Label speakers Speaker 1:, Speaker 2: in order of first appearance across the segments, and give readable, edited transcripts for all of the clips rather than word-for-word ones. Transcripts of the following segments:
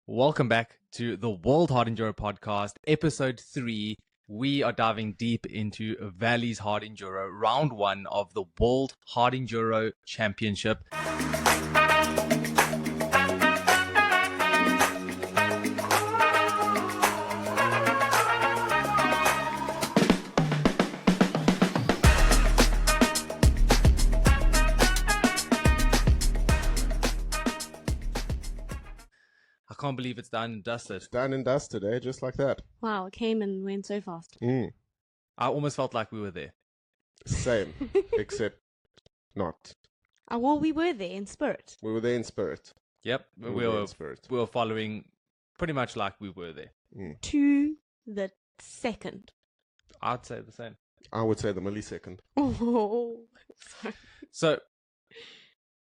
Speaker 1: Welcome back to the World Hard Enduro podcast, Ep.3. We are diving deep into Valleys Hard Enduro, round one of the World Hard Enduro Championship. I can't believe it's done and dusted.
Speaker 2: It's done and dusted, eh? Just like that.
Speaker 3: Wow, it came and went so fast.
Speaker 1: I almost felt like we were there.
Speaker 2: Same, except not.
Speaker 3: Well, we were there in spirit.
Speaker 2: We were there in spirit.
Speaker 1: Yep,
Speaker 2: We were there in spirit.
Speaker 1: we were following pretty much like we were there.
Speaker 3: To the second.
Speaker 1: I'd say the same.
Speaker 2: I would say the millisecond.
Speaker 3: Oh, sorry.
Speaker 1: So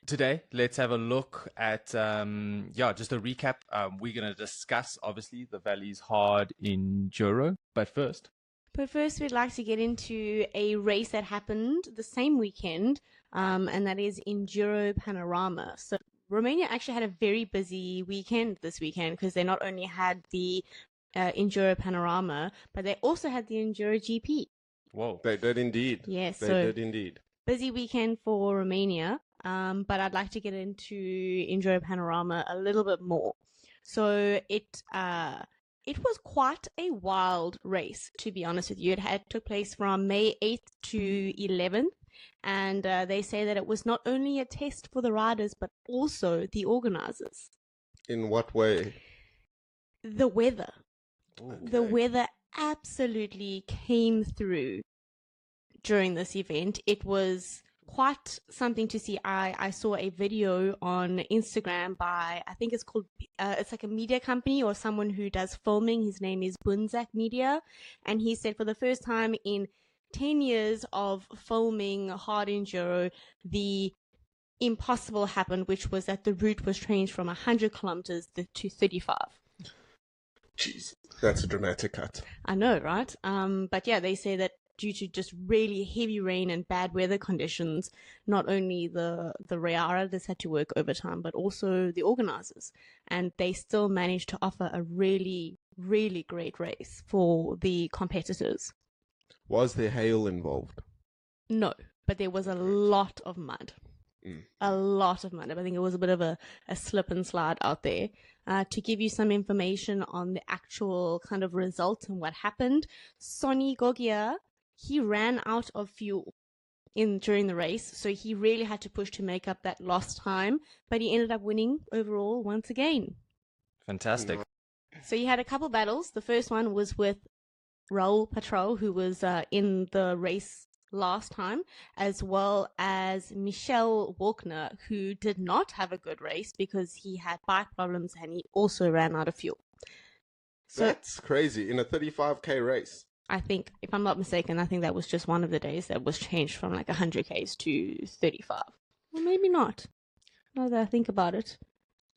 Speaker 1: today, let's have a look at, just a recap. We're going to discuss, obviously, the Valleys Hard Enduro. But first,
Speaker 3: we'd like to get into a race that happened the same weekend, and that is Enduro Panorama. So Romania actually had a very busy weekend this weekend because they not only had the Enduro Panorama, but they also had the Enduro GP.
Speaker 1: whoa.
Speaker 2: They did indeed.
Speaker 3: Yes,
Speaker 2: They
Speaker 3: so
Speaker 2: did indeed.
Speaker 3: busy weekend for Romania. But I'd like to get into Enduro Panorama a little bit more. So it was quite a wild race, to be honest with you. It took place from May 8th to 11th, and they say that it was not only a test for the riders, but also the organizers.
Speaker 2: In what way?
Speaker 3: The weather. The
Speaker 2: Okay.
Speaker 3: weather absolutely came through during this event. It was quite something to see. I saw a video on Instagram by, I think it's called, it's like a media company or someone who does filming. His name is Bunzak Media. And he said for the first time in 10 years of filming hard enduro, the impossible happened, which was that the route was changed from 100 kilometers to 35.
Speaker 2: Jeez, that's a dramatic cut.
Speaker 3: I know, right? But yeah, they say that due to just really heavy rain and bad weather conditions, not only the riders had to work overtime, but also the organizers. And they still managed to offer a really, really great race for the competitors.
Speaker 2: Was there hail involved?
Speaker 3: No, but there was a lot of mud. A lot of mud. I think it was a bit of a slip and slide out there. To give you some information on the actual kind of result and what happened, Sonny Gogia, he ran out of fuel during the race, so he really had to push to make up that lost time, but he ended up winning overall once again.
Speaker 1: Fantastic.
Speaker 3: So he had a couple battles. The first one was with Raul Patrol, who was in the race last time, as well as Michel Walkner, who did not have a good race because he had bike problems and he also ran out of fuel. So
Speaker 2: That's crazy. In a 35k race.
Speaker 3: I think, if I'm not mistaken, I think that was just one of the days that was changed from like 100 Ks to 35. Well, maybe not. Now that I think about it.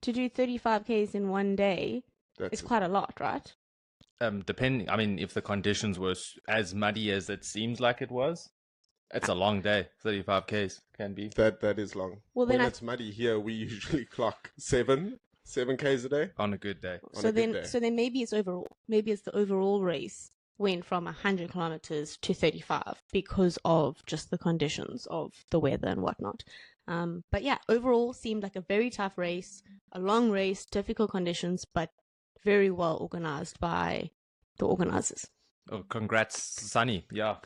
Speaker 3: To do 35 Ks in one day is quite a lot, right?
Speaker 1: Depending, I mean, if the conditions were as muddy as it seems like it was, it's a long day. 35 Ks can be.
Speaker 2: That is long.
Speaker 3: Well, then
Speaker 2: when it's muddy here, we usually clock 7Ks a day.
Speaker 1: On a good day.
Speaker 3: So then maybe it's overall. Maybe it's the overall race went from 100 kilometers to 35 because of just the conditions of the weather and whatnot. But yeah, overall seemed like a very tough race, a long race, difficult conditions, but very well organized by the organizers.
Speaker 1: Oh, congrats, Sunny. Yeah,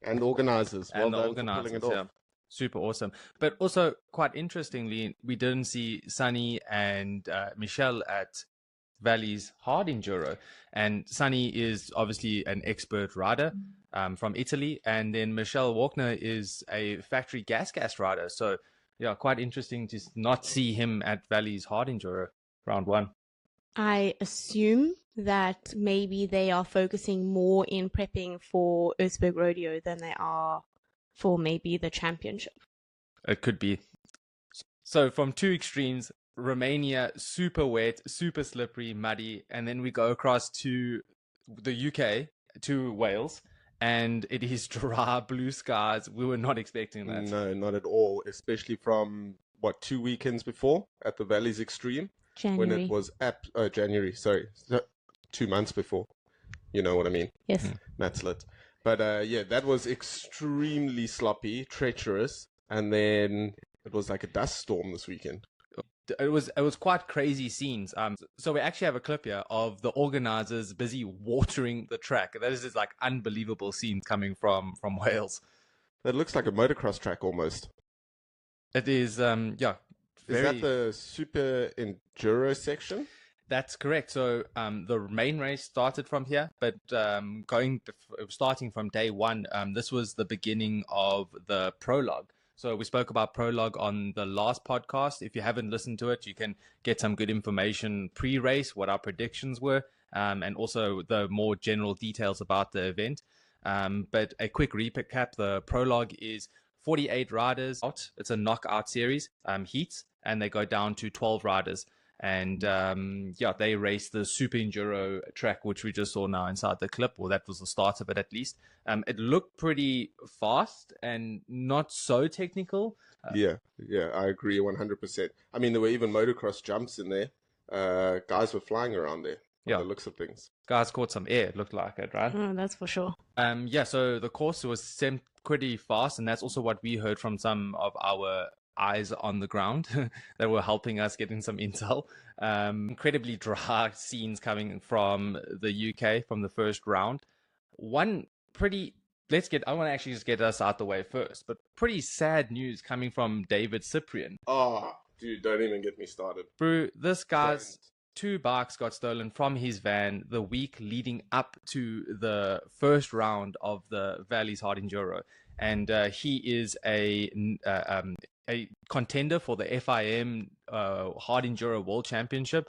Speaker 2: And organizers.
Speaker 1: and the
Speaker 2: Well done for
Speaker 1: organizers.
Speaker 2: pulling it
Speaker 1: Yeah,
Speaker 2: off.
Speaker 1: super awesome. But also, quite interestingly, we didn't see Sunny and Michelle at Valleys Hard Enduro, and Sunny is obviously an expert rider from Italy, and then Michelle Walkner is a factory gas rider. So yeah, quite interesting to not see him at Valleys Hard Enduro round one.
Speaker 3: I assume that maybe they are focusing more in prepping for Erzberg Rodeo than they are for maybe the championship.
Speaker 1: It could be. So from two extremes, Romania, super wet, super slippery, muddy, and then we go across to the UK, to Wales, and it is dry, blue skies. We were not expecting that.
Speaker 2: No, not at all. Especially from, 2 weekends before at the Valleys Extreme. when
Speaker 3: January.
Speaker 2: it was January, sorry, 2 months before. You know what I mean?
Speaker 3: Yes.
Speaker 2: That's lit. But yeah, that was extremely sloppy, treacherous, and then it was like a dust storm this weekend.
Speaker 1: It was quite crazy scenes. So we actually have a clip here of the organizers busy watering the track. That is just like unbelievable scenes coming from Wales.
Speaker 2: That looks like a motocross track almost.
Speaker 1: It is, yeah.
Speaker 2: Is that the super enduro section?
Speaker 1: That's correct. So the main race started from here, but starting from day one, this was the beginning of the prologue. So we spoke about Prologue on the last podcast. If you haven't listened to it, you can get some good information pre-race, what our predictions were, and also the more general details about the event. But a quick recap, the Prologue is 48 riders out. It's a knockout series, heats, and they go down to 12 riders. And yeah, they raced the super enduro track, which we just saw now inside the clip, or that was the start of it at least. It looked pretty fast and not so technical.
Speaker 2: Yeah, I agree 100%. I mean, there were even motocross jumps in there. Guys were flying around there.
Speaker 1: Yeah,
Speaker 2: the looks of things.
Speaker 1: Guys caught some air, it looked like it, right?
Speaker 3: Oh, that's for sure.
Speaker 1: Yeah, so the course was sent pretty fast, and that's also what we heard from some of our eyes on the ground that were helping us getting some intel. Incredibly dry scenes coming from the UK from the first round. I want to actually just get us out the way first, but pretty sad news coming from David Cyprian.
Speaker 2: Oh, dude, don't even get me started.
Speaker 1: Bro, this guy's 2 bikes got stolen from his van the week leading up to the first round of the Valleys Hard Enduro. And he is a contender for the FIM Hard Enduro World Championship.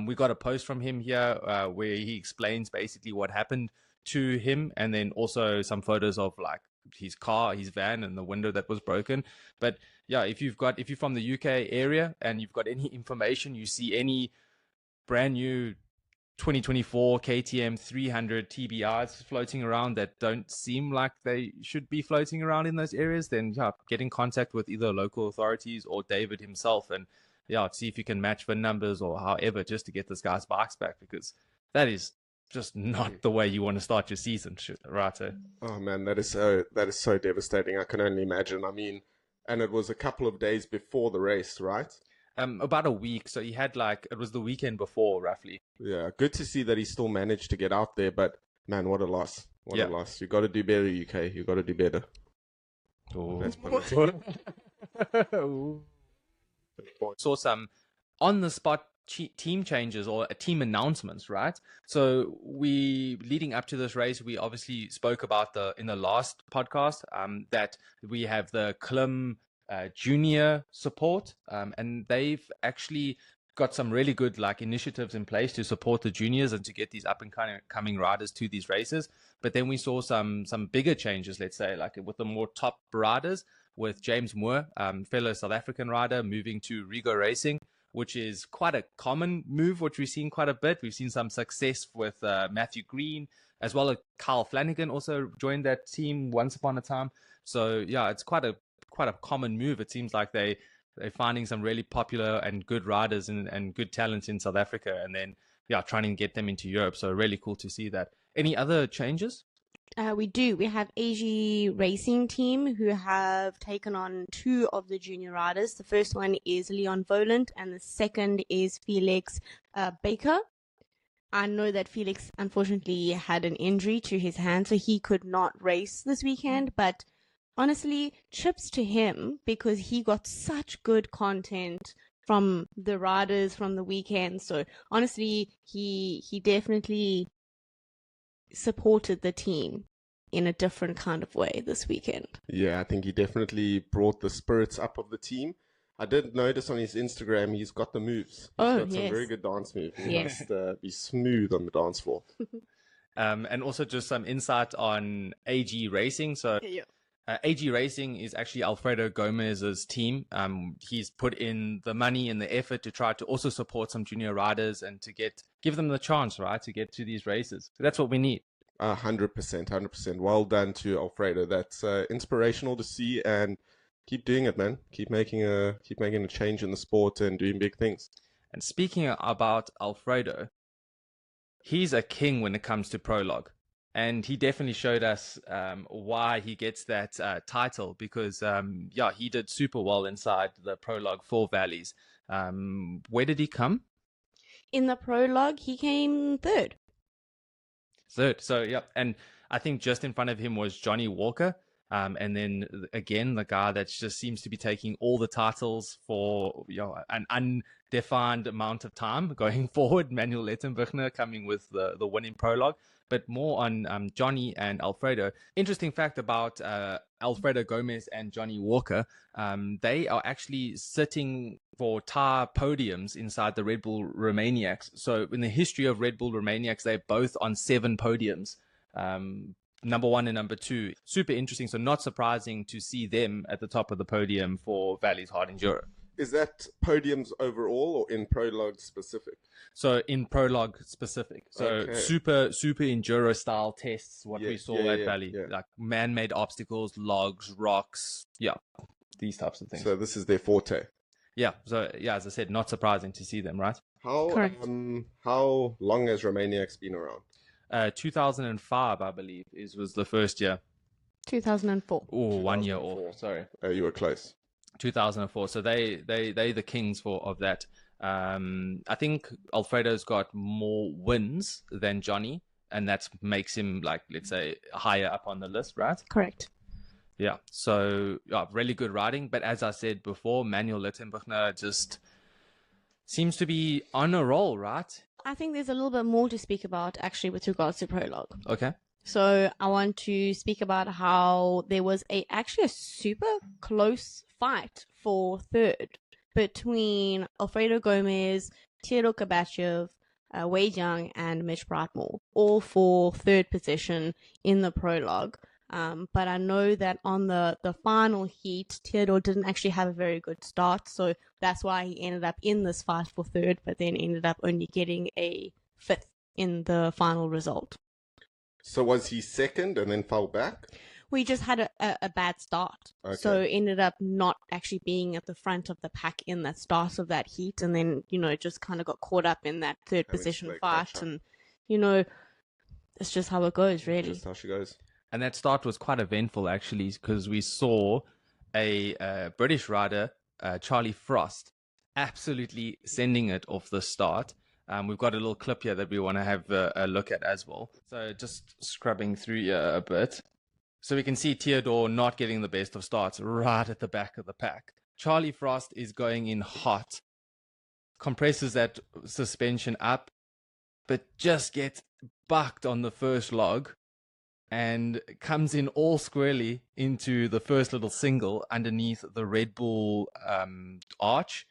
Speaker 1: We got a post from him here where he explains basically what happened to him, and then also some photos of like his car, his van, and the window that was broken. But yeah, if you're from the UK area and you've got any information, you see any brand new 2024 KTM 300 TBRs floating around that don't seem like they should be floating around in those areas, then yeah, get in contact with either local authorities or David himself, and yeah, see if you can match VIN numbers or however, just to get this guy's bikes back, because that is just not the way you want to start your season, right?
Speaker 2: Oh man, that is so devastating. I can only imagine. I mean, and it was a couple of days before the race, right?
Speaker 1: About a week. So he had it was the weekend before, roughly.
Speaker 2: Yeah, good to see that he still managed to get out there, but man, what a loss. What a loss. You got to do better, UK. You got to do better.
Speaker 1: Oh.
Speaker 2: That's political.
Speaker 1: Saw some on-the-spot team changes or team announcements, right? So leading up to this race, we obviously spoke about in the last podcast that we have the Klim junior support, and they've actually got some really good initiatives in place to support the juniors and to get these up and coming riders to these races. But then we saw some bigger changes, let's say, with the more top riders, with James Moore, fellow South African rider, moving to Rigo Racing, which is quite a common move, which we've seen quite a bit. We've seen some success with Matthew Green, as well as Kyle Flanagan also joined that team once upon a time. So yeah, it's quite a common move. It seems like they're finding some really popular and good riders and good talents in South Africa, and then trying to get them into Europe. So really cool to see that. Any other changes?
Speaker 3: We do. We have AG Racing Team who have taken on 2 of the junior riders. The first one is Leon Volant and the second is Felix Baker. I know that Felix unfortunately had an injury to his hand, so he could not race this weekend, but honestly, chips to him because he got such good content from the riders from the weekend. So honestly, he definitely supported the team in a different kind of way this weekend.
Speaker 2: Yeah, I think he definitely brought the spirits up of the team. I did notice on his Instagram he's got the moves. He's got some very good dance moves. He must be smooth on the dance floor.
Speaker 1: And also just some insight on AG Racing. So AG Racing is actually Alfredo Gomez's team. He's put in the money and the effort to try to also support some junior riders and to give them the chance, right, to get to these races. So that's what we need.
Speaker 2: 100%. Well done to Alfredo. That's inspirational to see, and keep doing it, man. Keep making a change in the sport and doing big things.
Speaker 1: And speaking about Alfredo, he's a king when it comes to Prologue. And he definitely showed us why he gets that title because, he did super well inside the Prologue for Valleys. Where did he come?
Speaker 3: In the Prologue, he came third.
Speaker 1: Third. So, yeah. And I think just in front of him was Johnny Walker. And then again, the guy that just seems to be taking all the titles for an undefined amount of time going forward. Manuel Lettenbuchner coming with the winning Prologue. But more on Johnny and Alfredo. Interesting fact about Alfredo Gomez and Johnny Walker. They are actually sitting for tie podiums inside the Red Bull Romaniacs. So in the history of Red Bull Romaniacs, they're both on 7 podiums. Number 1 and number 2. Super interesting. So not surprising to see them at the top of the podium for Valleys Hard Enduro.
Speaker 2: Is that podiums overall or in Prologue specific?
Speaker 1: So in Prologue specific. So super enduro style tests, what we saw at Valley. Like man-made obstacles, logs, rocks, these types of things.
Speaker 2: So this is their forte.
Speaker 1: Yeah. So as I said, not surprising to see them, right?
Speaker 2: How long has Romaniacs been around?
Speaker 1: 2005, I believe, was the first year.
Speaker 3: 2004.
Speaker 1: Oh, 1 year off. Sorry.
Speaker 2: You were close.
Speaker 1: 2004. So they the kings of that. I think Alfredo's got more wins than Johnny, and that makes him, like, let's say, higher up on the list, right?
Speaker 3: Correct.
Speaker 1: Yeah. So really good riding. But as I said before, Manuel Lettenbuchner just seems to be on a roll, right?
Speaker 3: I think there's a little bit more to speak about actually with regards to Prologue.
Speaker 1: Okay.
Speaker 3: So I want to speak about how there was actually a super close fight for third between Alfredo Gomez, Theodore Kabachev, Wei Jiang, and Mitch Brightmore, all for third position in the Prologue. But I know that on the final heat, Theodore didn't actually have a very good start, so that's why he ended up in this fight for third, but then ended up only getting a 5th in the final result.
Speaker 2: So was he second and then fell back?
Speaker 3: We just had a bad start. Okay. So ended up not actually being at the front of the pack in that start of that heat, and then, just kind of got caught up in that third position fight, and, it's just how it goes, really.
Speaker 2: Just how she goes.
Speaker 1: And that start was quite eventful, actually, because we saw a British rider, Charlie Frost, absolutely sending it off the start. We've got a little clip here that we want to have a look at as well. So just scrubbing through here a bit. So we can see Theodore not getting the best of starts right at the back of the pack. Charlie Frost is going in hot, compresses that suspension up, but just gets bucked on the first log and comes in all squarely into the first little single underneath the Red Bull arch.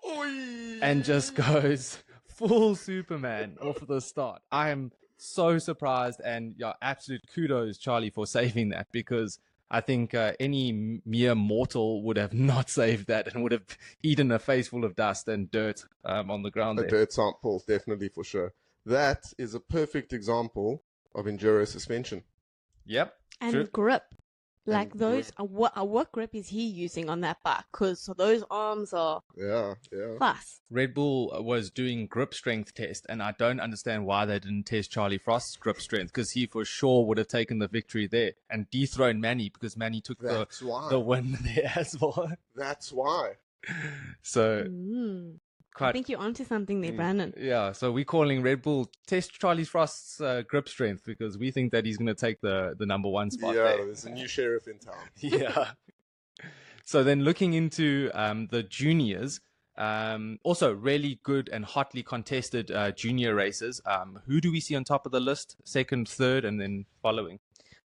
Speaker 1: Oy! And just goes full Superman off the start. I am so surprised, and absolute kudos, Charlie, for saving that, because I think any mere mortal would have not saved that and would have eaten a face full of dust and dirt on the ground.
Speaker 2: A dirt sample, definitely, for sure. That is a perfect example of enduro suspension.
Speaker 1: Yep.
Speaker 3: And
Speaker 1: true.
Speaker 3: Grip. Like and those, what grip is he using on that bike? Because those arms are fast.
Speaker 1: Red Bull was doing grip strength test, and I don't understand why they didn't test Charlie Frost's grip strength, because he for sure would have taken the victory there and dethroned Manny, because Manny took the win there as well.
Speaker 2: That's why.
Speaker 1: So...
Speaker 3: I think you're onto something there, Brandon.
Speaker 1: Yeah, so we're calling Red Bull test Charlie Frost's grip strength, because we think that he's going to take the number 1 spot there.
Speaker 2: There's a new sheriff in town.
Speaker 1: Yeah. So then looking into the juniors, also really good and hotly contested junior races. Who do we see on top of the list? Second, third, and then following?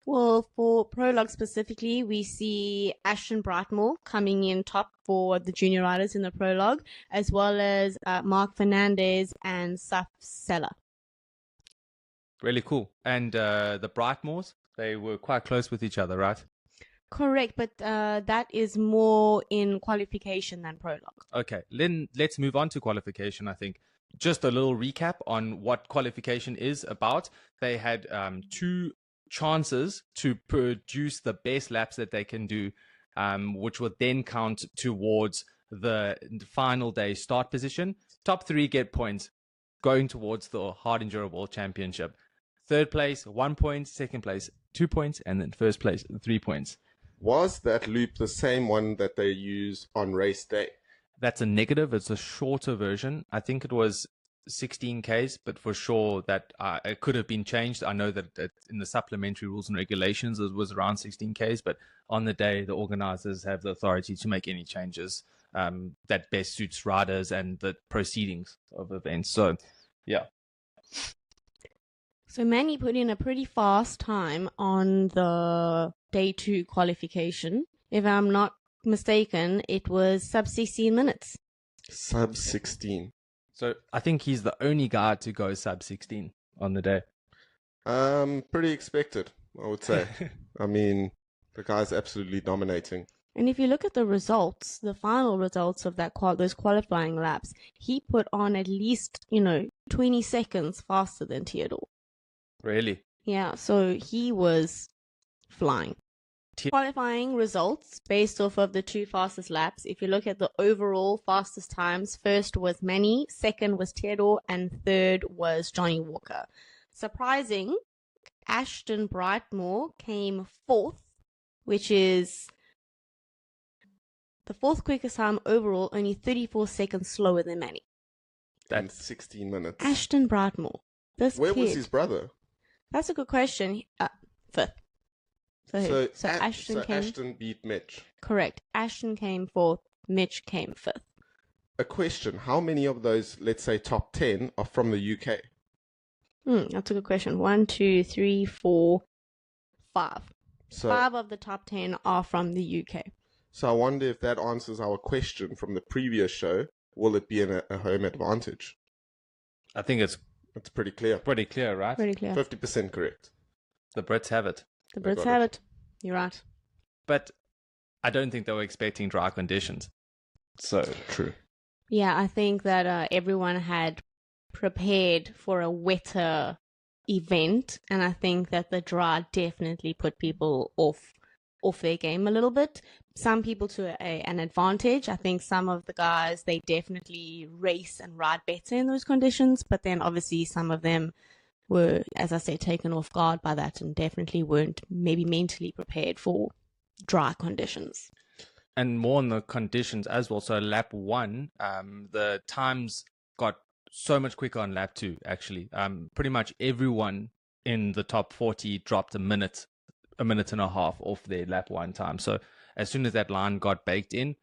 Speaker 3: Well, for Prologue specifically, we see Ashton Brightmore coming in top for the junior riders in the Prologue, as well as Mark Fernandez and Saf Seller.
Speaker 1: Really cool. And the Brightmores, they were quite close with each other, right?
Speaker 3: Correct, but that is more in Qualification than Prologue.
Speaker 1: Okay, then let's move on to Qualification, I think. Just a little recap on what Qualification is about. They had 2 chances to produce the best laps that they can do, which will then count towards the final day start position. Top 3 get points going towards the Hard Enduro World Championship. Third place, 1 point. Second place, 2 points. And then first place, 3 points.
Speaker 2: Was that loop the same one that they use on race day?
Speaker 1: That's a negative. It's a shorter version. I think it was 16 Ks, but for sure that it could have been changed. I know that in the supplementary rules and regulations it was around 16 Ks, but on the day the organizers have the authority to make any changes that best suits riders and the proceedings of events. So yeah.
Speaker 3: So Manny put in a pretty fast time on the day 2 qualification. If I'm not mistaken, it was sub 16 minutes.
Speaker 2: Sub 16.
Speaker 1: So I think he's the only guy to go sub 16 on the day.
Speaker 2: Pretty expected, I would say. I mean, the guy's absolutely dominating.
Speaker 3: And if you look at the results, the final results of those qualifying laps, he put on at least, 20 seconds faster than Theodore.
Speaker 1: Really?
Speaker 3: Yeah, so he was flying. Qualifying results based off of the 2 fastest laps. If you look at the overall fastest times, first was Manny, second was Theodore, and third was Johnny Walker. Surprising, Ashton Brightmore came 4th, which is the 4th quickest time overall, only 34 seconds slower than Manny.
Speaker 2: That's 16 minutes.
Speaker 3: Ashton Brightmore.
Speaker 2: Where was his brother?
Speaker 3: That's a good question. 5th. So Ashton
Speaker 2: beat Mitch.
Speaker 3: Correct. Ashton came 4th. Mitch came 5th.
Speaker 2: A question. How many of those, let's say, top 10 are from the UK?
Speaker 3: That's a good question. 1, 2, 3, 4, 5.
Speaker 2: So
Speaker 3: 5 of the top 10 are from the UK.
Speaker 2: So I wonder if that answers our question from the previous show. Will it be a home advantage?
Speaker 1: I think it's
Speaker 2: pretty clear.
Speaker 1: Pretty clear, right?
Speaker 3: Pretty clear.
Speaker 2: 50% correct.
Speaker 1: The Brits have it.
Speaker 3: The Brits have it. You're right.
Speaker 1: But I don't think they were expecting dry conditions. So
Speaker 2: true.
Speaker 3: Yeah, I think that everyone had prepared for a wetter event, and I think that the dry definitely put people off their game a little bit. Some people to an advantage. I think some of the guys, they definitely race and ride better in those conditions, but then obviously some of them were, as I say, taken off guard by that and definitely weren't maybe mentally prepared for dry conditions.
Speaker 1: And more on the conditions as well. So lap 1, the times got so much quicker on lap 2, actually. Pretty much everyone in the top 40 dropped a minute and a half off their lap 1 time. So as soon as that line got baked in,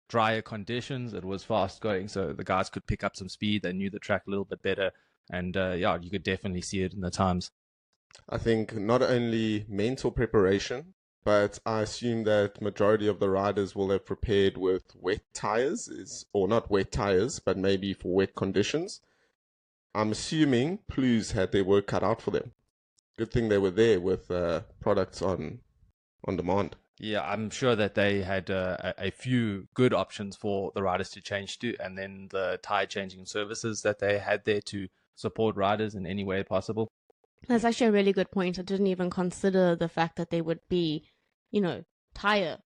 Speaker 1: drier conditions, it was fast going. So the guys could pick up some speed. They knew the track a little bit better. And you could definitely see it in the times.
Speaker 2: I think not only mental preparation, but I assume that majority of the riders will have prepared with wet tires, or not wet tires, but maybe for wet conditions. I'm assuming Plus had their work cut out for them. Good thing they were there with products on demand.
Speaker 1: Yeah, I'm sure that they had a few good options for the riders to change to, and then the tire changing services that they had there to support riders in any way possible.
Speaker 3: That's actually a really good point. I didn't even consider the fact that there would be, tire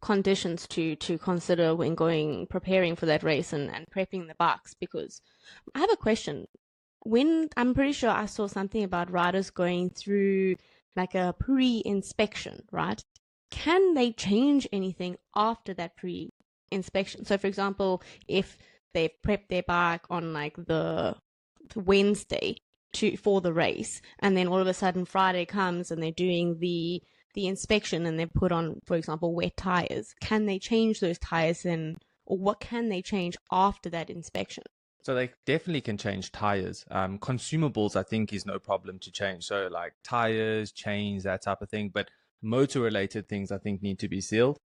Speaker 3: conditions to consider when preparing for that race and prepping the bikes. Because I have a question. I'm pretty sure I saw something about riders going through like a pre-inspection, right? Can they change anything after that pre-inspection? So, for example, if they've prepped their bike on like the Wednesday for the race, and then all of a sudden Friday comes and they're doing the inspection and they put on, for example, wet tires, can they change those tires then, or what can they change after that inspection?
Speaker 1: So they definitely can change tires. Consumables, I think, is no problem to change. So like tires, chains, that type of thing. But motor-related things, I think, need to be sealed.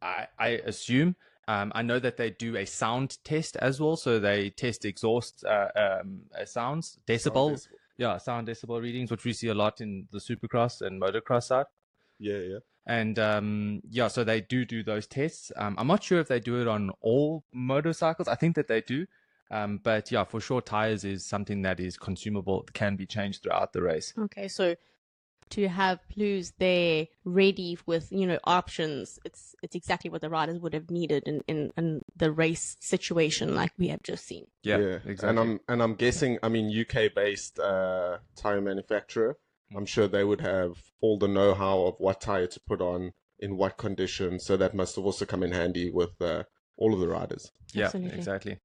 Speaker 1: I assume. I know that they do a sound test as well. So they test exhaust sounds, decibel. Yeah, sound decibel readings, which we see a lot in the supercross and motocross side.
Speaker 2: Yeah.
Speaker 1: And so they do those tests. I'm not sure if they do it on all motorcycles. I think that they do. But yeah, for sure, tires is something that is consumable, can be changed throughout the race.
Speaker 3: Okay, so to have Blues there ready with, options. It's exactly what the riders would have needed in the race situation like we have just seen.
Speaker 1: Yeah, exactly.
Speaker 2: And I'm guessing, I mean, UK based tire manufacturer, I'm sure they would have all the know-how of what tire to put on in what conditions, so that must have also come in handy with all of the riders.
Speaker 1: Yeah,
Speaker 3: Absolutely.
Speaker 1: exactly.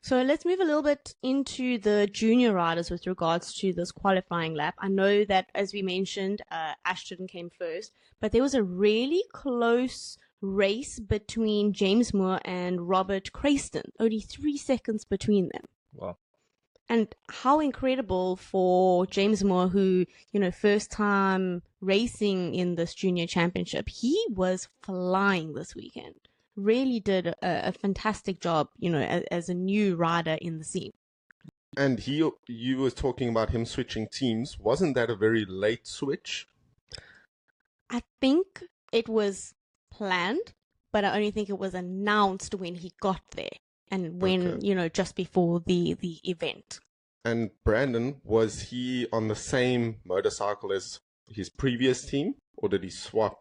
Speaker 3: So let's move a little bit into the junior riders with regards to this qualifying lap. I know that, as we mentioned, Ashton came first, but there was a really close race between James Moore and Robert Crayston, only 3 seconds between them.
Speaker 1: Wow.
Speaker 3: And how incredible for James Moore, who, first time racing in this junior championship. He was flying this weekend. Really did a fantastic job, as a new rider in the scene.
Speaker 2: And you were talking about him switching teams. Wasn't that a very late switch?
Speaker 3: I think it was planned, but I only think it was announced when he got there and when, just before the event.
Speaker 2: And Brandon, was he on the same motorcycle as his previous team, or did he swap?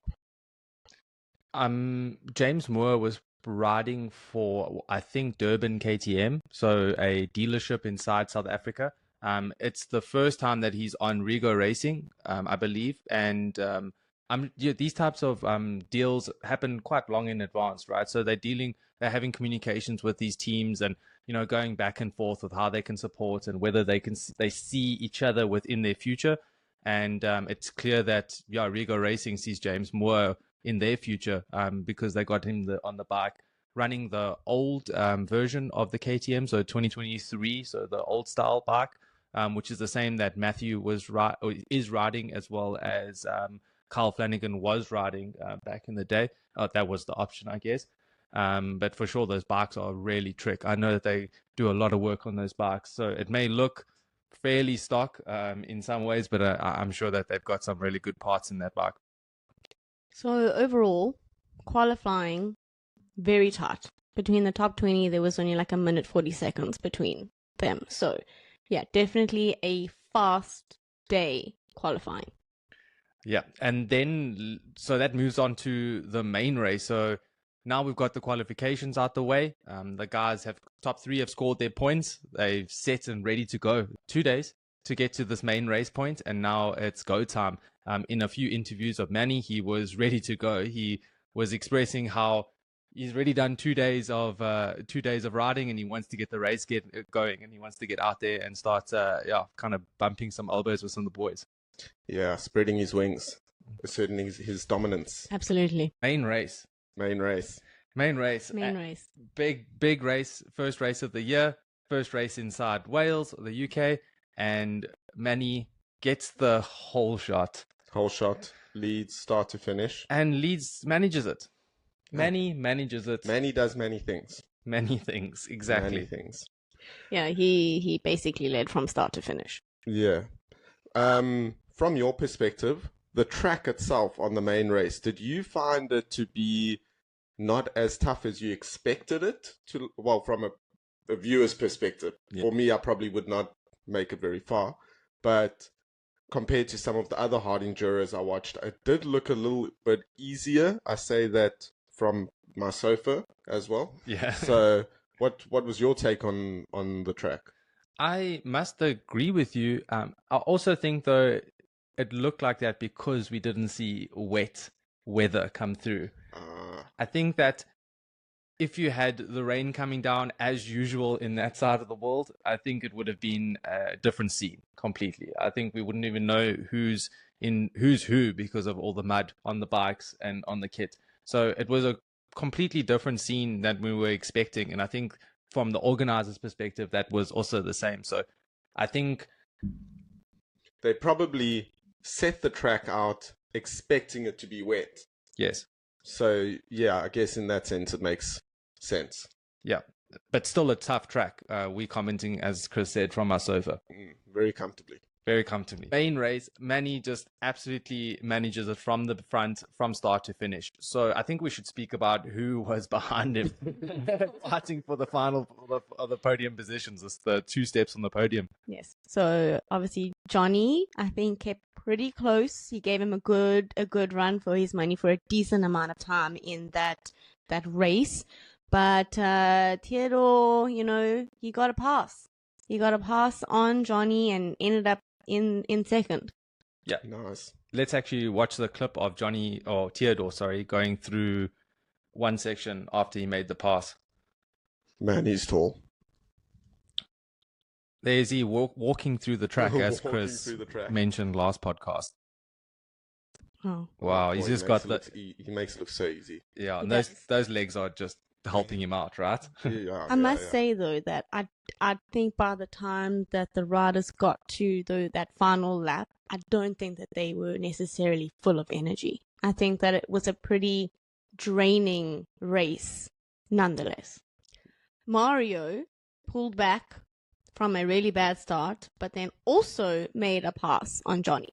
Speaker 1: James Moore was riding for, I think, Durban KTM, so a dealership inside South Africa. It's the first time that he's on Rigo Racing, I believe, and these types of deals happen quite long in advance, right? So they're having communications with these teams, and going back and forth with how they can support and whether they see each other within their future. And it's clear that Rigo Racing sees James Moore in their future, because they got him on the bike running the old version of the KTM, so 2023, so the old style bike, which is the same that Matthew is riding, as well as Kyle Flanagan was riding back in the day. That was the option, I guess. But for sure, those bikes are really trick. I know that they do a lot of work on those bikes, so it may look fairly stock in some ways, but I'm sure that they've got some really good parts in that bike.
Speaker 3: So overall, qualifying, very tight. Between the top 20, there was only like a minute 40 seconds between them. So yeah, definitely a fast day qualifying.
Speaker 1: Yeah, and then so that moves on to the main race. So now we've got the qualifications out the way. The guys top 3 have scored their points. They've set and ready to go. 2 days to get to this main race point, and now it's go time. In a few interviews of Manny, he was ready to go. He was expressing how he's already done 2 days of riding, and he wants to get the race going, and he wants to get out there and start kind of bumping some elbows with some of the boys.
Speaker 2: Yeah, spreading his wings, asserting his dominance.
Speaker 3: Absolutely.
Speaker 1: Main race.
Speaker 2: Main race.
Speaker 1: Big race. First race of the year. First race inside Wales, the UK, and Manny gets the whole shot.
Speaker 2: Leads start to finish.
Speaker 1: And Leeds manages it. Manny manages it.
Speaker 2: Manny does many things.
Speaker 1: Many things, exactly.
Speaker 2: Many things.
Speaker 3: Yeah, he basically led from start to finish.
Speaker 2: Yeah. From your perspective, the track itself on the main race, did you find it to be not as tough as you expected it to? Well, from a viewer's perspective. Yeah. For me, I probably would not make it very far, but compared to some of the other hard enduros I watched, it did look a little bit easier. I say that from my sofa as well.
Speaker 1: Yeah.
Speaker 2: So what was your take on the track?
Speaker 1: I must agree with you. I also think, though, it looked like that because we didn't see wet weather come through. I think that if you had the rain coming down as usual in that side of the world, I think it would have been a different scene completely. I think we wouldn't even know who's who because of all the mud on the bikes and on the kit. So it was a completely different scene than we were expecting. And I think from the organizer's perspective, that was also the same. So I think
Speaker 2: they probably set the track out expecting it to be wet.
Speaker 1: Yes.
Speaker 2: So yeah, I guess in that sense, it makes sense.
Speaker 1: Yeah, but still a tough track. We commenting, as Chris said, from our sofa.
Speaker 2: Very comfortably.
Speaker 1: Very comfortably. Main race, Manny just absolutely manages it from the front, from start to finish. So I think we should speak about who was behind him, fighting for the final of the podium positions. It's the 2 steps on the podium.
Speaker 3: Yes. So obviously Johnny, I think, kept pretty close. He gave him a good run for his money for a decent amount of time in that race. But Theodore, he got a pass. He got a pass on Johnny and ended up in second.
Speaker 1: Yeah.
Speaker 2: Nice.
Speaker 1: Let's actually watch the clip of Theodore, going through one section after he made the pass.
Speaker 2: Man, he's tall.
Speaker 1: There's he walking through the track, as Chris mentioned last podcast.
Speaker 3: Oh.
Speaker 1: Wow, he's just got the...
Speaker 2: He makes it look so easy.
Speaker 1: Yeah, and those legs are just helping him out, right?
Speaker 3: I must say, though, that I think by the time that the riders got to that final lap, I don't think that they were necessarily full of energy. I think that it was a pretty draining race nonetheless. Mario pulled back from a really bad start, but then also made a pass on Johnny.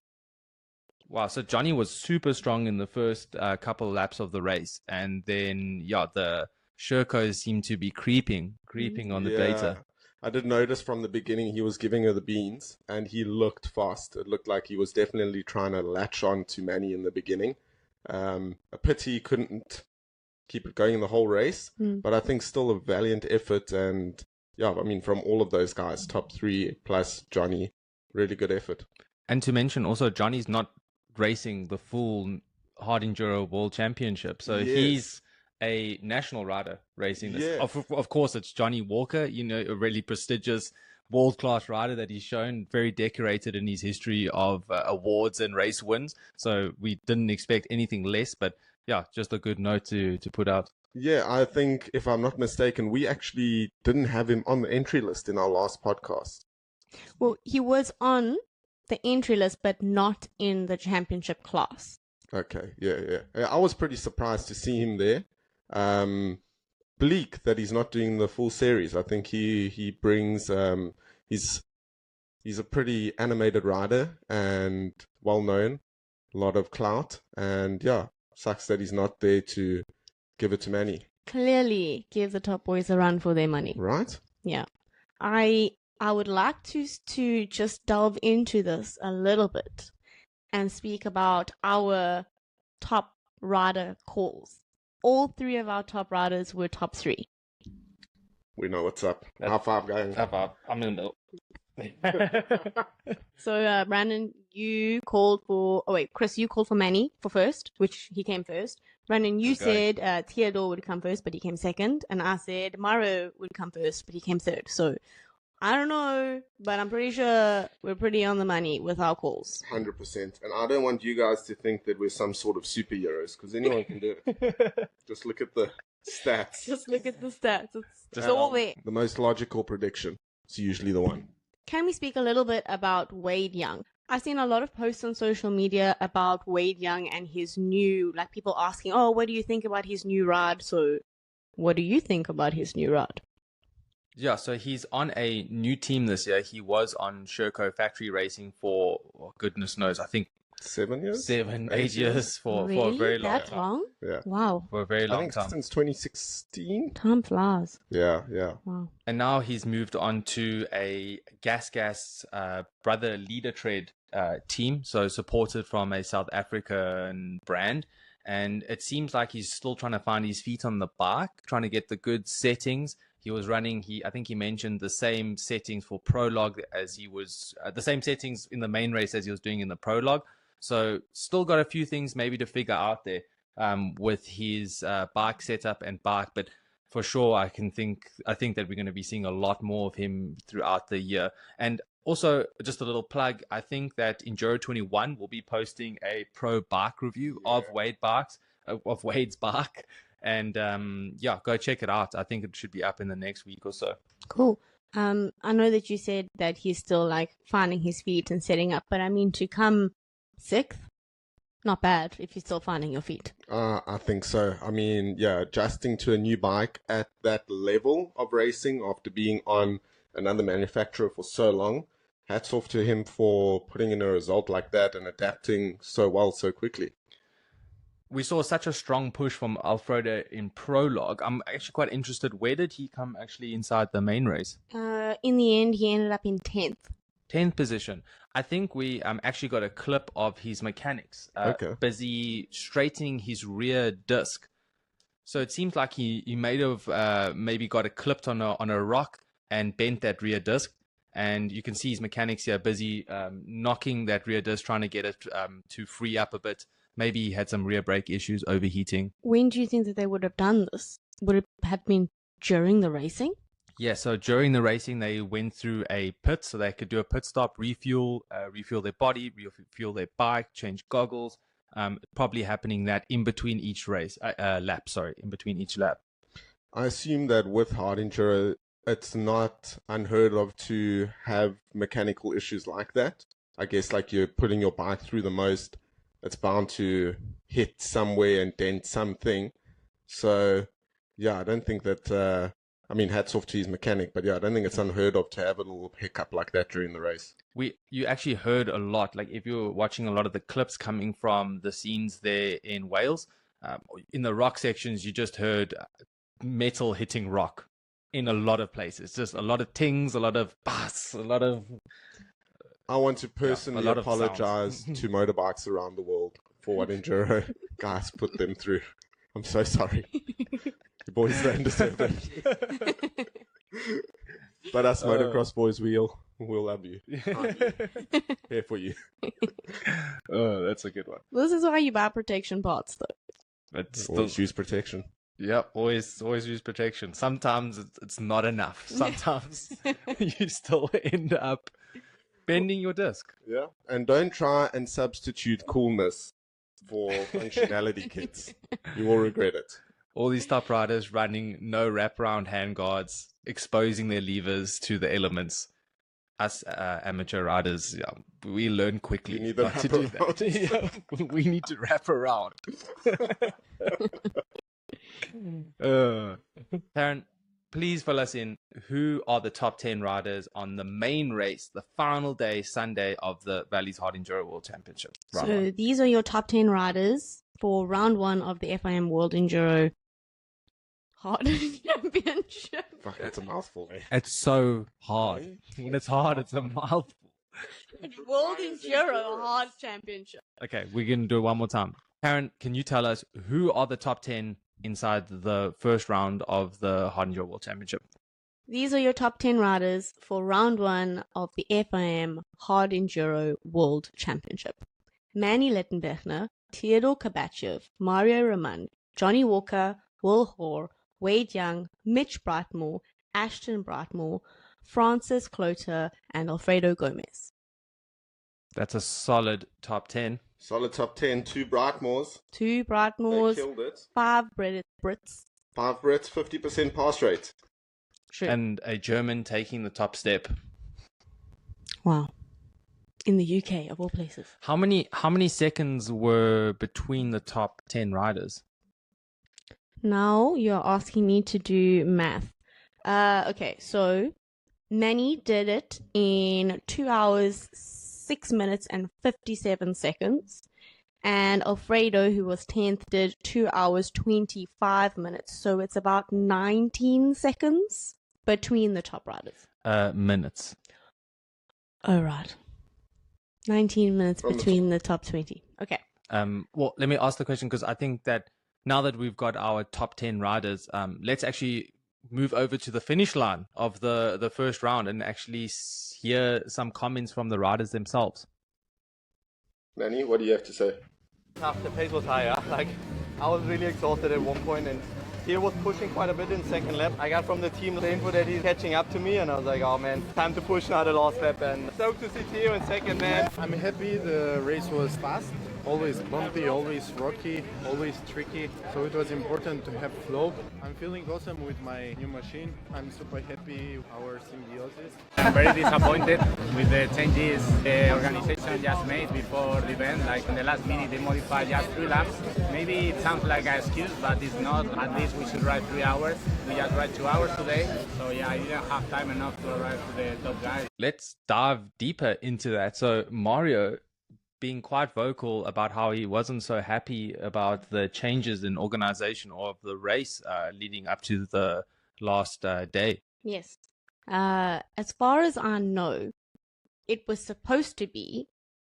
Speaker 1: Wow, so Johnny was super strong in the first couple laps of the race, and then the Sherkos seemed to be creeping on the data.
Speaker 2: I did notice from the beginning he was giving her the beans, and he looked fast. It looked like he was definitely trying to latch on to Manny in the beginning. A pity he couldn't keep it going the whole race, but I think still a valiant effort. And from all of those guys, top 3 plus Johnny, really good effort. And
Speaker 1: to mention also, Johnny's not racing the full Hard Enduro World Championship, so he's a national rider racing this.
Speaker 2: Yes.
Speaker 1: Of course, it's Johnny Walker, a really prestigious world-class rider that he's shown, very decorated in his history of awards and race wins. So we didn't expect anything less, but just a good note to put out.
Speaker 2: Yeah, I think, if I'm not mistaken, we actually didn't have him on the entry list in our last podcast.
Speaker 3: Well, he was on the entry list, but not in the championship class.
Speaker 2: Okay, yeah. I was pretty surprised to see him there. Bleak that he's not doing the full series. I think he brings he's a pretty animated rider and well known, a lot of clout, and sucks that he's not there to give it to Manny.
Speaker 3: Clearly give the top boys a run for their money.
Speaker 2: Right?
Speaker 3: Yeah. I would like to just delve into this a little bit and speak about our top rider calls. All 3 of our top riders were top 3.
Speaker 2: We know what's up. High five, guys.
Speaker 1: High five. I'm in the middle.
Speaker 3: So, Brandon, you called for... Oh, wait, Chris, you called for Manny for first, which he came first. Brandon, you said Theodore would come first, but he came second. And I said Mario would come first, but he came third. So, I don't know, but I'm pretty sure we're pretty on the money with our calls.
Speaker 2: 100%. And I don't want you guys to think that we're some sort of superheroes, because anyone can do it. Just look at the stats.
Speaker 3: Just look at the stats. It's all there.
Speaker 2: The most logical prediction is usually the one.
Speaker 3: Can we speak a little bit about Wade Young? I've seen a lot of posts on social media about Wade Young and his new, people asking, oh, what do you think about his new ride? So what do you think about his new ride?
Speaker 1: Yeah, so he's on a new team this year. He was on Sherco Factory Racing for, goodness knows, I think
Speaker 2: 7 years?
Speaker 1: 8 years for
Speaker 3: really?
Speaker 1: a very long
Speaker 3: that
Speaker 1: time.
Speaker 3: Long?
Speaker 2: Yeah.
Speaker 3: Wow.
Speaker 1: For a very long time.
Speaker 2: Since 2016?
Speaker 3: Time flies.
Speaker 2: Yeah.
Speaker 3: Wow.
Speaker 1: And now he's moved on to a Gas brother leader tread team, so supported from a South African brand. And it seems like he's still trying to find his feet on the bike, trying to get the good settings. He was running, I think he mentioned the same settings for Prologue as he was, the same settings in the main race as he was doing in the Prologue. So still got a few things maybe to figure out there with his bike setup and bike. But for sure, I think that we're going to be seeing a lot more of him throughout the year. And also, just a little plug, I think that Enduro 21 will be posting a pro bike review of Wade's bike. And go check it out. I think it should be up in the next week or so.
Speaker 3: Cool. I know that you said that he's still finding his feet and setting up, but I mean, to come 6th, not bad if you're still finding your feet.
Speaker 2: I think so. I mean, adjusting to a new bike at that level of racing after being on another manufacturer for so long hats off to him for putting in a result like that and adapting so well so quickly.
Speaker 1: We saw such a strong push from Alfredo in Prologue. I'm actually quite interested. Where did he come actually inside the main race?
Speaker 3: In the end, he ended up in 10th.
Speaker 1: 10th position. I think we actually got a clip of his mechanics busy straightening his rear disc. So it seems like he may have maybe got it clipped on a rock and bent that rear disc. And you can see his mechanics here busy knocking that rear disc, trying to get it to free up a bit. Maybe he had some rear brake issues, overheating.
Speaker 3: When do you think that they would have done this? Would it have been during the racing?
Speaker 1: Yeah, so during the racing, they went through a pit so they could do a pit stop, refuel their body, refuel their bike, change goggles. Probably happening that in between each lap. In between each lap.
Speaker 2: I assume that with hard enduro, it's not unheard of to have mechanical issues like that. I guess like you're putting your bike through the most, it's bound to hit somewhere and dent something. So, yeah, I don't think that, hats off to his mechanic, but yeah, I don't think it's unheard of to have a little hiccup like that during the race.
Speaker 1: You actually heard a lot, like if you were watching a lot of the clips coming from the scenes there in Wales, in the rock sections, you just heard metal hitting rock in a lot of places. Just a lot of tings, a lot of bass, a lot of...
Speaker 2: I want to personally apologize to motorbikes around the world for what enduro guys put them through. I'm so sorry. The boys don't deserve it. But us motocross boys, we'll love you. Here for you.
Speaker 1: Oh, that's a good one.
Speaker 3: This is why you buy protection parts, though.
Speaker 1: But
Speaker 2: always use protection.
Speaker 1: Yep, always use protection. Sometimes it's not enough. Sometimes you still end up bending your disc.
Speaker 2: Yeah, and don't try and substitute coolness for functionality kits. You will regret it.
Speaker 1: All these top riders running no wraparound handguards, exposing their levers to the elements. Us amateur riders, we learn quickly not to do that. We need to wrap around. Taryn, please fill us in. Who are the top 10 riders on the main race, the final day, Sunday of the Valleys Hard Enduro World Championship?
Speaker 3: So these are your top 10 riders for round 1 of the FIM World Enduro Hard Championship.
Speaker 2: Fuck, that's a mouthful, eh?
Speaker 1: It's so hard. When it's hard, it's a mouthful.
Speaker 3: World Enduro Hard Championship.
Speaker 1: Okay, we're going to do it one more time. Taryn, can you tell us who are the top 10 inside the first round of the Hard Enduro World Championship?
Speaker 3: These are your top 10 riders for round 1 of the FIM Hard Enduro World Championship. Manny Lettenbechner, Theodor Kabachev, Mario Ramon, Johnny Walker, Will Hoare, Wade Young, Mitch Brightmore, Ashton Brightmore, Francis Cloter, and Alfredo Gomez.
Speaker 1: That's a solid top 10.
Speaker 2: Solid top 10. 2 Brightmores.
Speaker 3: 2 Brightmores.
Speaker 2: They killed it.
Speaker 3: 5 Brits.
Speaker 2: 5 Brits, 50% pass rate.
Speaker 3: True.
Speaker 1: And a German taking the top step.
Speaker 3: Wow. In the UK, of all places.
Speaker 1: How many seconds were between the top 10 riders?
Speaker 3: Now you're asking me to do math. Okay, so Manny did it in 2 hours, 6 minutes and 57 seconds. And Alfredo, who was 10th, did 2 hours, 25 minutes. So it's about 19 seconds between the top riders.
Speaker 1: Minutes.
Speaker 3: Oh, right. 19 minutes between the top 20. Okay.
Speaker 1: Well, let me ask the question because I think that now that we've got our top 10 riders, let's actually move over to the finish line of the first round and actually hear some comments from the riders themselves.
Speaker 2: Manny, what do you have to say?
Speaker 4: The pace was higher. I was really exhausted at one point, and he was pushing quite a bit in second lap. I got from the team the info that he's catching up to me, and I was like, oh man, time to push now the last lap. And stoked to see Theo in second, man.
Speaker 5: I'm happy the race was fast. always bumpy, always rocky, always tricky. So it was important to have flow. I'm feeling awesome with my new machine. I'm super happy our symbiosis.
Speaker 6: I'm very disappointed with the changes the organization just made before the event. Like in the last minute, they modified just 3 laps. Maybe it sounds like an excuse, but it's not. At least we should ride 3 hours. We just ride 2 hours today. So yeah, I didn't have time enough to arrive to the top guys.
Speaker 1: Let's dive deeper into that. So Mario being quite vocal about how he wasn't so happy about the changes in organization of the race leading up to the last day.
Speaker 3: Yes. As far as I know, it was supposed to be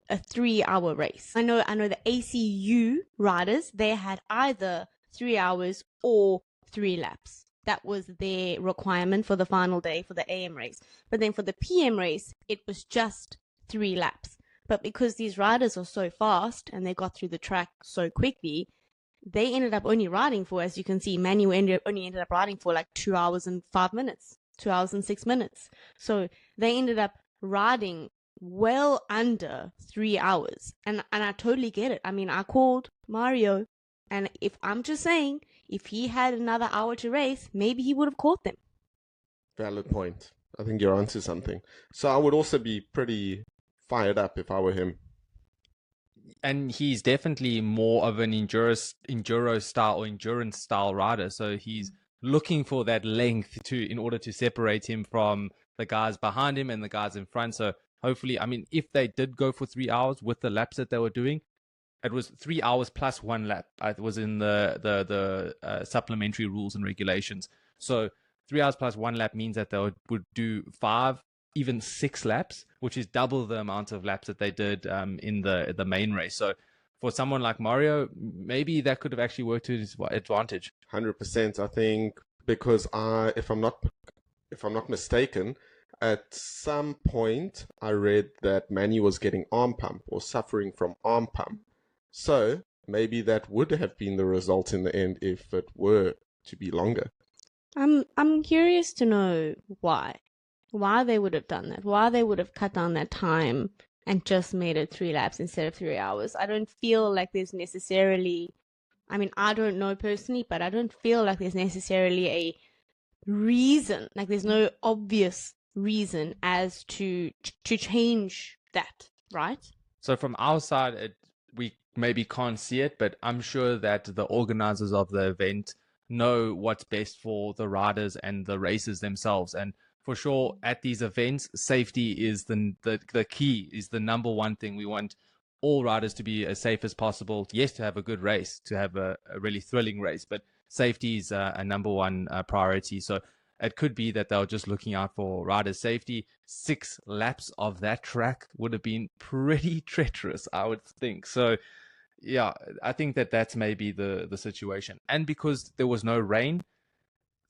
Speaker 3: a 3-hour race. I know the ACU riders, they had either 3 hours or 3 laps. That was their requirement for the final day for the AM race. But then for the PM race, it was just 3 laps. But because these riders are so fast and they got through the track so quickly, they ended up only riding for, as you can see, Manu only ended up riding for like 2 hours and 5 minutes, 2 hours and 6 minutes. So they ended up riding well under 3 hours. And I totally get it. I mean, I called Mario, and I'm just saying, if he had another hour to race, maybe he would have caught them.
Speaker 2: Valid point. I think you're onto something. So I would also be pretty fired up if I were him.
Speaker 1: And he's definitely more of an enduro style or endurance style rider. So he's looking for that length in order to separate him from the guys behind him and the guys in front. So hopefully, I mean, if they did go for 3 hours with the laps that they were doing, it was 3 hours plus 1 lap. It was in the supplementary rules and regulations. So 3 hours plus 1 lap means that they would do 5, even 6 laps, which is double the amount of laps that they did in the main race. So for someone like Mario, maybe that could have actually worked to his advantage.
Speaker 2: 100%. I think because if I'm not mistaken, at some point I read that Manny was getting arm pump or suffering from arm pump. So maybe that would have been the result in the end if it were to be longer.
Speaker 3: I'm curious to know why they would have done that, why they would have cut down that time and just made it 3 laps instead of 3 hours. I don't feel like there's necessarily, I mean, I don't know personally, but I don't feel like there's necessarily a reason, like there's no obvious reason as to change that, right?
Speaker 1: So from our side, we maybe can't see it, but I'm sure that the organizers of the event know what's best for the riders and the racers themselves. And for sure, at these events, safety is the key, is the number one thing. We want all riders to be as safe as possible. Yes, to have a good race, to have a really thrilling race, but safety is a number one priority. So it could be that they're just looking out for riders' safety. 6 laps of that track would have been pretty treacherous, I would think. So yeah, I think that that's maybe the situation. And because there was no rain,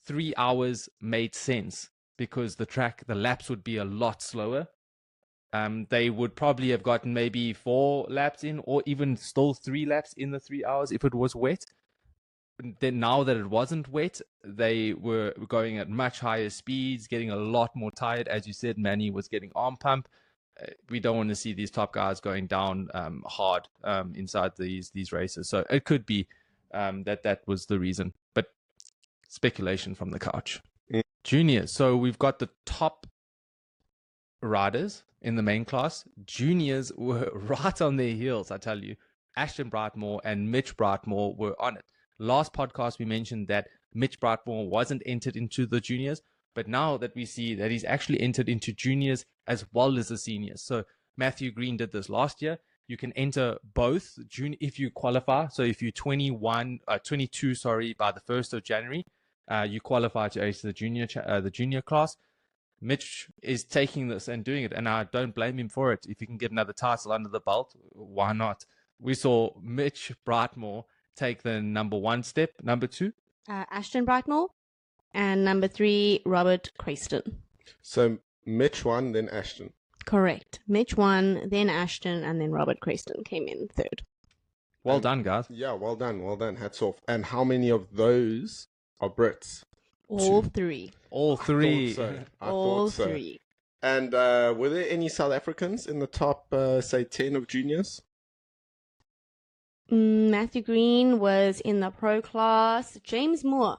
Speaker 1: 3 hours made sense, because the laps would be a lot slower. They would probably have gotten maybe 4 laps in, or even still 3 laps in the 3 hours if it was wet. Then now that it wasn't wet, they were going at much higher speeds, getting a lot more tired. As you said, Manny was getting arm pump. We don't want to see these top guys going down hard inside these races. So it could be that was the reason, but speculation from the couch. Juniors. So we've got the top riders in the main class. Juniors were right on their heels, I tell you. Ashton Brightmore and Mitch Brightmore were on it. Last podcast, we mentioned that Mitch Brightmore wasn't entered into the juniors, but now that we see that he's actually entered into juniors as well as the seniors. So Matthew Green did this last year. You can enter both if you qualify. So if you're 22, by the 1st of January, you qualify to enter the junior class. Mitch is taking this and doing it, and I don't blame him for it. If he can get another title under the belt, why not? We saw Mitch Brightmore take the number 1 step. Number 2?
Speaker 3: Ashton Brightmore. And number 3, Robert Crayston.
Speaker 2: So Mitch won, then Ashton.
Speaker 3: Correct. Mitch won, then Ashton, and then Robert Crayston came in 3rd.
Speaker 1: Well done, guys.
Speaker 2: Yeah, well done. Hats off. And how many of those are Brits?
Speaker 3: All 3.
Speaker 1: All 3.
Speaker 2: I thought so.
Speaker 3: 3.
Speaker 2: And were there any South Africans in the top, say, 10 of juniors?
Speaker 3: Matthew Green was in the pro class. James Moore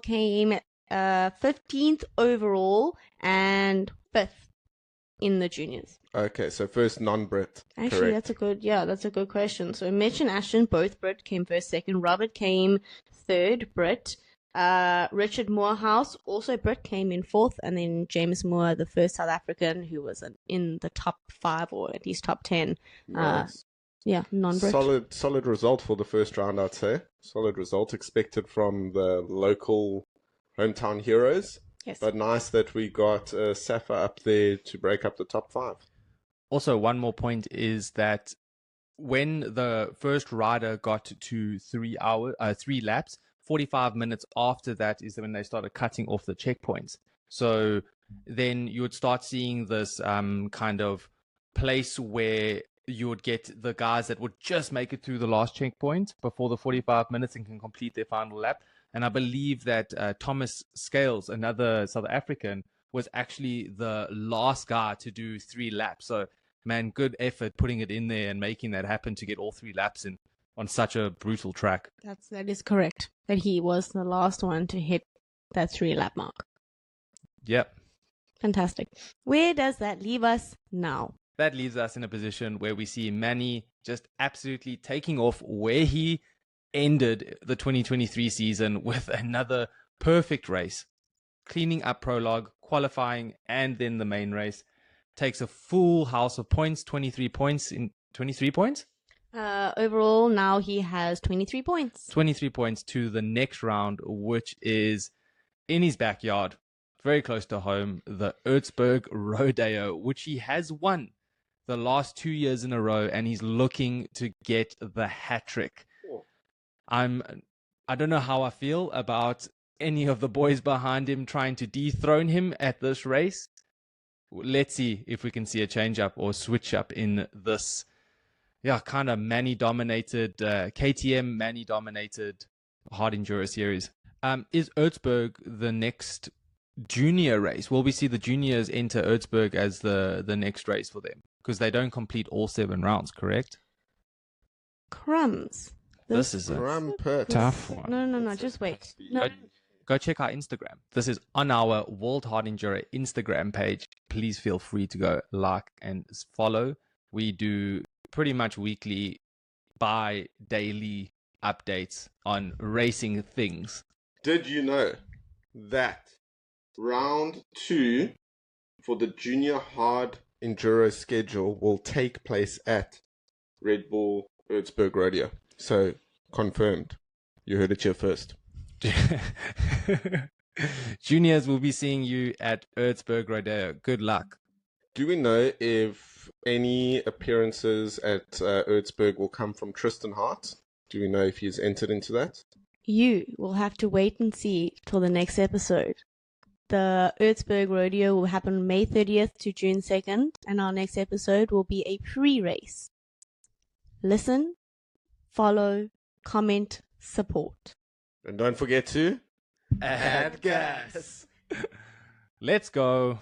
Speaker 3: came 15th overall and 5th in the juniors.
Speaker 2: Okay, so first non-Brit.
Speaker 3: Actually,
Speaker 2: correct.
Speaker 3: that's a good question. So Mitch and Ashton, both Brit, came first, second. Robert came third, Brit. Richard Morehouse, also Brit, came in fourth, and then James Moore, the first South African who was in the top 5 or at least top 10.
Speaker 2: Nice.
Speaker 3: Yeah, non-Brit.
Speaker 2: Solid result for the first round, I'd say. Solid result expected from the local hometown heroes.
Speaker 3: Yes.
Speaker 2: But nice that we got Safa up there to break up the top 5.
Speaker 1: Also, one more point is that when the first rider got to 3 laps, 45 minutes after that is when they started cutting off the checkpoints. So then you would start seeing this kind of place where you would get the guys that would just make it through the last checkpoint before the 45 minutes and can complete their final lap. And I believe that Thomas Scales, another South African, was actually the last guy to do 3 laps. So, man, good effort putting it in there and making that happen to get all 3 laps in on such a brutal track.
Speaker 3: That is correct. That he was the last one to hit that 3-lap mark.
Speaker 1: Yep.
Speaker 3: Fantastic. Where does that leave us now?
Speaker 1: That leaves us in a position where we see Manny just absolutely taking off where he ended the 2023 season with another perfect race, cleaning up Prologue, qualifying, and then the main race. Takes a full house of points, 23 points.
Speaker 3: Overall, now he has 23 points.
Speaker 1: 23 points to the next round, which is in his backyard, very close to home, the Erzberg Rodeo, which he has won the last 2 years in a row, and he's looking to get the hat trick. I don't know how I feel about any of the boys behind him trying to dethrone him at this race. Let's see if we can see a change up or switch up in this, kind of Manny-dominated, KTM Manny-dominated hard enduro series. Is Erzberg the next junior race? Will we see the juniors enter Erzberg as the next race for them? Because they don't complete all 7 rounds, correct?
Speaker 3: Crumbs.
Speaker 1: This is a
Speaker 2: Crumpet.
Speaker 1: tough one.
Speaker 3: No, just wait. No.
Speaker 1: Go check our Instagram. This is on our World Hard Enduro Instagram page. Please feel free to go like and follow. We do pretty much weekly, daily updates on racing things.
Speaker 2: Did you know that round 2 for the junior hard enduro schedule will take place at Red Bull Erzberg Rodeo? So, confirmed. You heard it here first.
Speaker 1: Juniors will be seeing you at Erzberg Rodeo. Good luck.
Speaker 2: Do we know if any appearances at Erzberg will come from Tristan Hart? Do we know if he's entered into that?
Speaker 3: You will have to wait and see till the next episode. The Erzberg Rodeo will happen May 30th to June 2nd, and our next episode will be a pre-race. Listen, follow, comment, support.
Speaker 2: And don't forget to
Speaker 1: Add gas. Let's go.